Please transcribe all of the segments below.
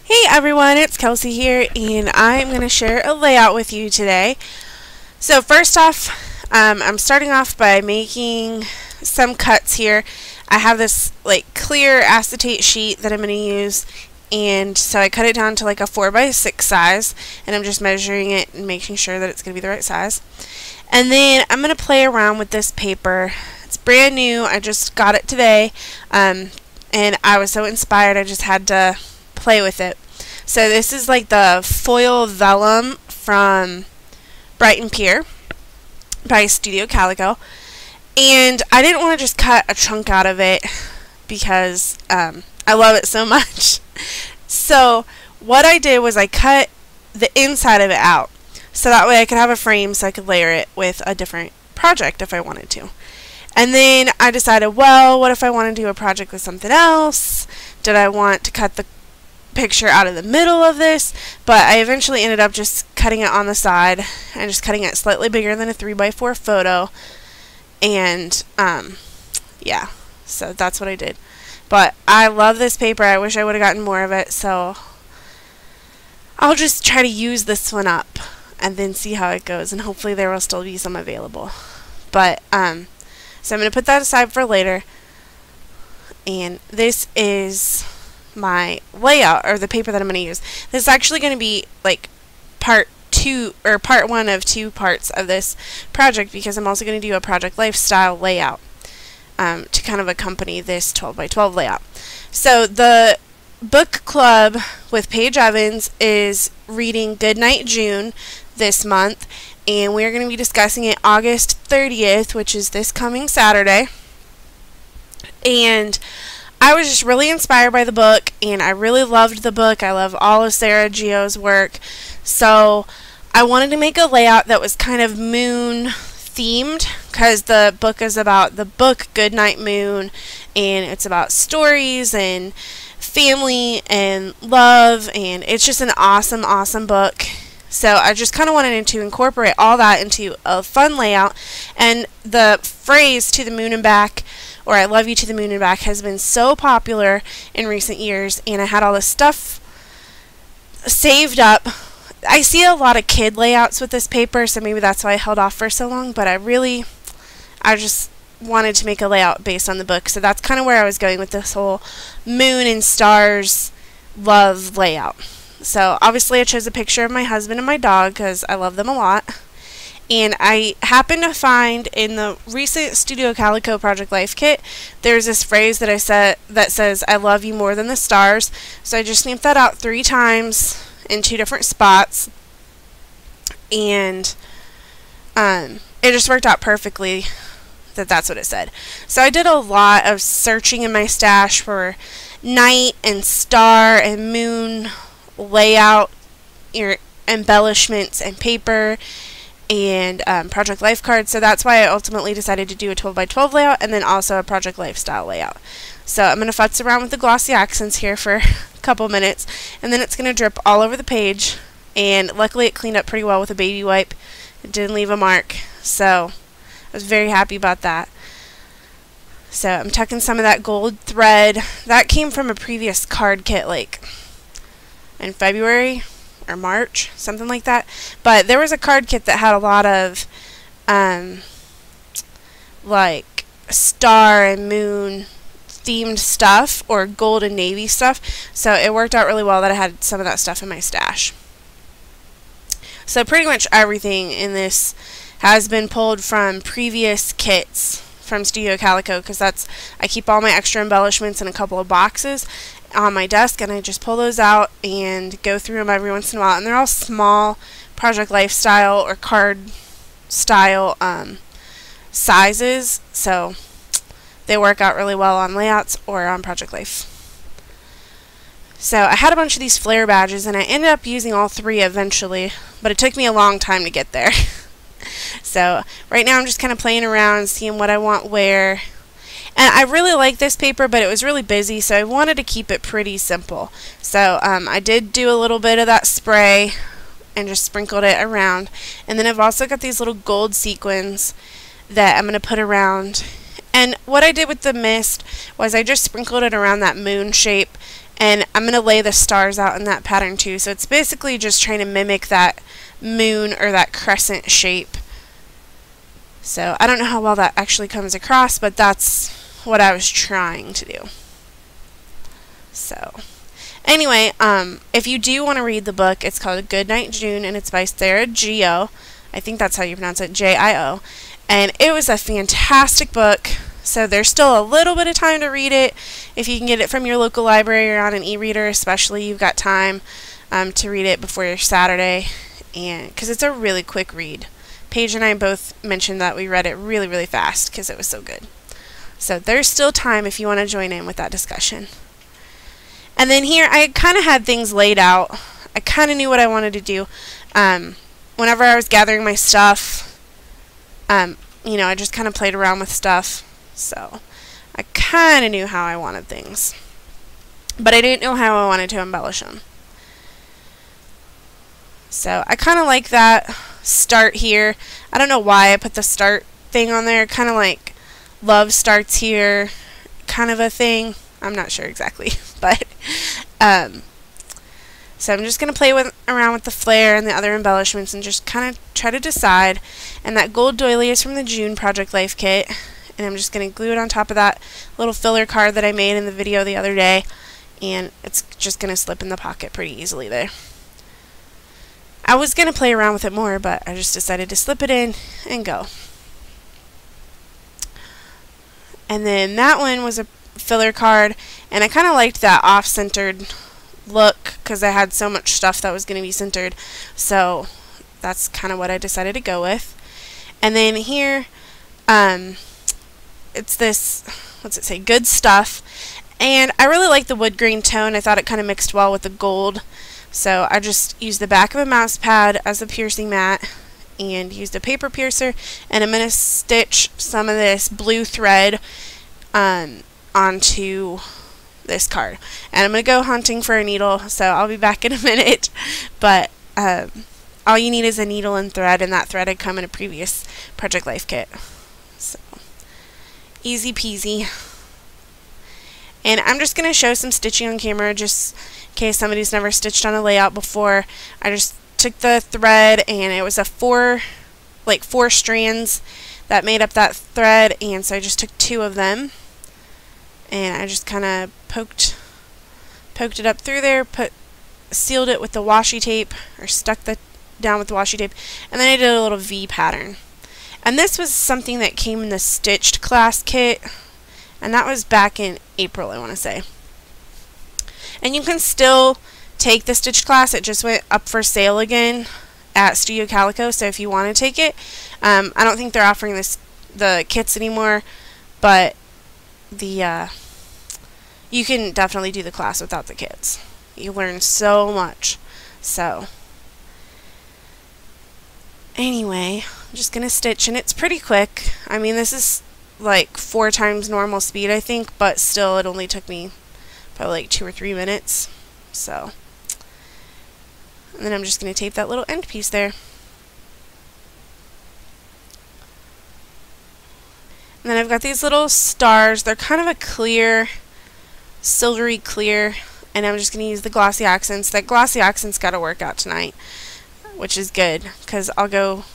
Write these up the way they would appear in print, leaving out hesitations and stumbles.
Hey everyone, it's Kelsey here, and I'm going to share a layout with you today. So first off, I'm starting off by making some cuts here. I have this clear acetate sheet that I'm going to use, and so I cut it down to like a 4x6 size, and I'm just measuring it and making sure that it's going to be the right size. And then I'm going to play around with this paper. It's brand new, I just got it today, and I was so inspired I just had to play with it. So this is like the foil vellum from Brighton Pier by Studio Calico, and I didn't want to just cut a chunk out of it because I love it so much. So what I did was I cut the inside of it out so that way I could have a frame so I could layer it with a different project if I wanted to. And then I decided, well, what if I want to do a project with something else? Did I want to cut the picture out of the middle of this? But I eventually ended up just cutting it on the side and just cutting it slightly bigger than a 3x4 photo. And yeah, so that's what I did. But I love this paper. I wish I would have gotten more of it, so I'll just try to use this one up and then see how it goes, and hopefully there will still be some available. But so I'm going to put that aside for later. And this is my layout, or the paper that I'm going to use. This is actually going to be like part 1 of 2 parts of this project, because I'm also going to do a project lifestyle layout to kind of accompany this 12x12 layout. So the book club with Paige Evans is reading Goodnight June this month, and we're going to be discussing it August 30th, which is this coming Saturday. And I was just really inspired by the book, and I really loved the book. I love all of Sarah Geo's work. So I wanted to make a layout that was kind of moon themed, because the book is about the book Goodnight Moon, and it's about stories and family and love, and it's just an awesome, awesome book. So I just kind of wanted to incorporate all that into a fun layout. And the phrase "to the moon and back," or "I love you to the moon and back," has been so popular in recent years, and I had all this stuff saved up. I see a lot of kid layouts with this paper, so maybe that's why I held off for so long, but I just wanted to make a layout based on the book, so that's kind of where I was going with this whole moon and stars love layout. So obviously I chose a picture of my husband and my dog because I love them a lot. And I happened to find in the recent Studio Calico Project Life kit, there's this phrase that says, "I love you more than the stars." So I just stamped that out 3 times in 2 different spots. And it just worked out perfectly that that's what it said. So I did a lot of searching in my stash for night and star and moon layout, embellishments and paper, and Project Life cards. So that's why I ultimately decided to do a 12x12 layout and then also a Project Lifestyle layout. So I'm going to futz around with the glossy accents here for a couple minutes, and then it's going to drip all over the page. And luckily it cleaned up pretty well with a baby wipe. It didn't leave a mark, so I was very happy about that. So I'm tucking some of that gold thread. That came from a previous card kit in February or March, something like that. But there was a card kit that had a lot of like star and moon themed stuff, or gold and navy stuff, so it worked out really well that I had some of that stuff in my stash. So pretty much everything in this has been pulled from previous kits from Studio Calico, because I keep all my extra embellishments in a couple of boxes on my desk, and I just pull those out and go through them every once in a while. And they're all small Project Lifestyle or card style sizes, so they work out really well on layouts or on Project Life. So I had a bunch of these flare badges, and I ended up using all 3 eventually, but it took me a long time to get there. So right now I'm just kind of playing around, seeing what I want where. And I really like this paper, but it was really busy, so I wanted to keep it pretty simple. So I did do a little bit of that spray and just sprinkled it around. And then I've also got these little gold sequins that I'm going to put around. And what I did with the mist was I just sprinkled it around that moon shape And I'm going to lay the stars out in that pattern too. So it's basically just trying to mimic that moon or that crescent shape. So I don't know how well that actually comes across, but that's what I was trying to do. So anyway, if you do want to read the book, it's called Goodnight June, and it's by Sarah Gio. I think that's how you pronounce it, J-I-O. And it was a fantastic book. So there's still a little bit of time to read it. If you can get it from your local library or on an e-reader especially, you've got time to read it before your Saturday, and because it's a really quick read. Paige and I both mentioned that we read it really, really fast because it was so good. So there's still time if you want to join in with that discussion. And then here I kind of had things laid out. I kind of knew what I wanted to do. Whenever I was gathering my stuff, you know, I just kind of played around with stuff. So I kind of knew how I wanted things, but I didn't know how I wanted to embellish them. So I kind of like that start here. I don't know why I put the start thing on there, kind of like love starts here kind of a thing. I'm not sure exactly, but so I'm just going to play around with the flare and the other embellishments and just kind of try to decide. And that gold doily is from the June Project Life Kit. And I'm just going to glue it on top of that little filler card that I made in the video the other day. And it's just going to slip in the pocket pretty easily there. I was going to play around with it more, but I just decided to slip it in and go. And then that one was a filler card. And I kind of liked that off-centered look because I had so much stuff that was going to be centered. So that's kind of what I decided to go with. And then here, it's this, what's it say, Good Stuff, and I really like the wood grain tone. I thought it kind of mixed well with the gold, so I just used the back of a mouse pad as a piercing mat and used a paper piercer, and I'm going to stitch some of this blue thread onto this card. And I'm going to go hunting for a needle, so I'll be back in a minute, but all you need is a needle and thread, and that thread had come in a previous Project Life kit. So easy peasy. And I'm just going to show some stitching on camera just in case somebody's never stitched on a layout before. I just took the thread, and it was a four strands that made up that thread, and so I just took 2 of them and I just kind of poked it up through there, sealed it with the washi tape, or stuck that down with the washi tape, and then I did a little V pattern. And this was something that came in the Stitched class kit, and that was back in April, I want to say. And you can still take the Stitched class. It just went up for sale again at Studio Calico, so if you want to take it, I don't think they're offering the kits anymore, but you can definitely do the class without the kits. You learn so much. So anyway, I'm just going to stitch, and it's pretty quick. I mean, this is like 4 times normal speed, I think, but still it only took me probably like 2 or 3 minutes. So, and then I'm just going to tape that little end piece there. And then I've got these little stars. They're kind of a clear, silvery clear, and I'm just going to use the glossy accents. That glossy accent's got to work out tonight, which is good, because I'll go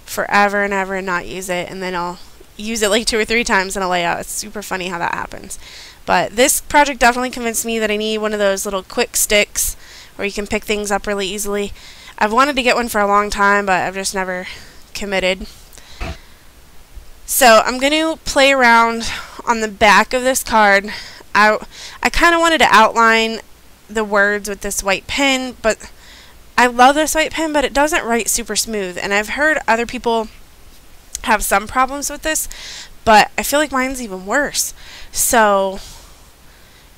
forever and ever and not use it, and then I'll use it like 2 or 3 times in a layout. It's super funny how that happens. But this project definitely convinced me that I need one of those little quick sticks where you can pick things up really easily. I've wanted to get one for a long time, but I've just never committed. So I'm going to play around on the back of this card. I kind of wanted to outline the words with this white pen, but I love this white pen, but it doesn't write super smooth. And I've heard other people have some problems with this, but I feel like mine's even worse. So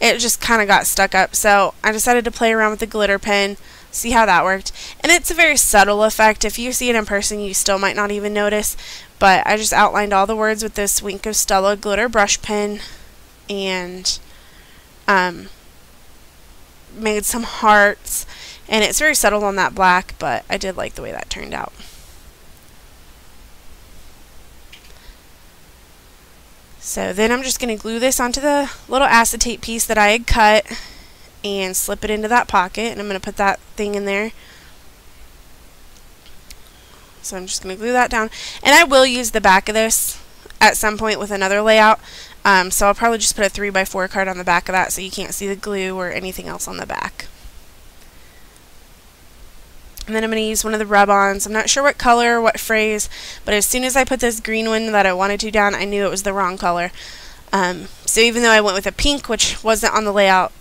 it just kind of got stuck up. So I decided to play around with the glitter pen, see how that worked. And it's a very subtle effect. If you see it in person, you still might not even notice. But I just outlined all the words with this Wink of Stella glitter brush pen, and made some hearts. And it's very subtle on that black, but I did like the way that turned out. So then I'm just going to glue this onto the little acetate piece that I had cut, and slip it into that pocket, and I'm going to put that thing in there. So I'm just going to glue that down, and I will use the back of this at some point with another layout, so I'll probably just put a 3x4 card on the back of that so you can't see the glue or anything else on the back. And then I'm going to use one of the rub-ons. I'm not sure what color, what phrase, but as soon as I put this green one that I wanted to down, I knew it was the wrong color. So even though I went with a pink, which wasn't on the layout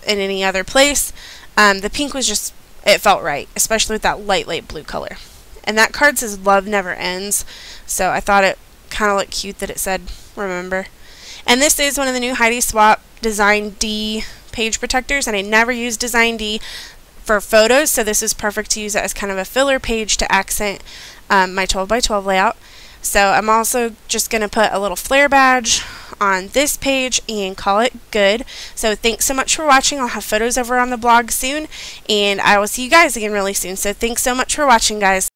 in any other place, the pink was just, it felt right, especially with that light blue color. And that card says Love Never Ends, so I thought it kind of looked cute that it said remember. And this is one of the new Heidi Swapp Design D page protectors, and I never used Design D for photos, so this is perfect to use it as kind of a filler page to accent my 12x12 layout. So I'm also just going to put a little flare badge on this page and call it good. So thanks so much for watching. I'll have photos over on the blog soon, and I will see you guys again really soon. So thanks so much for watching, guys.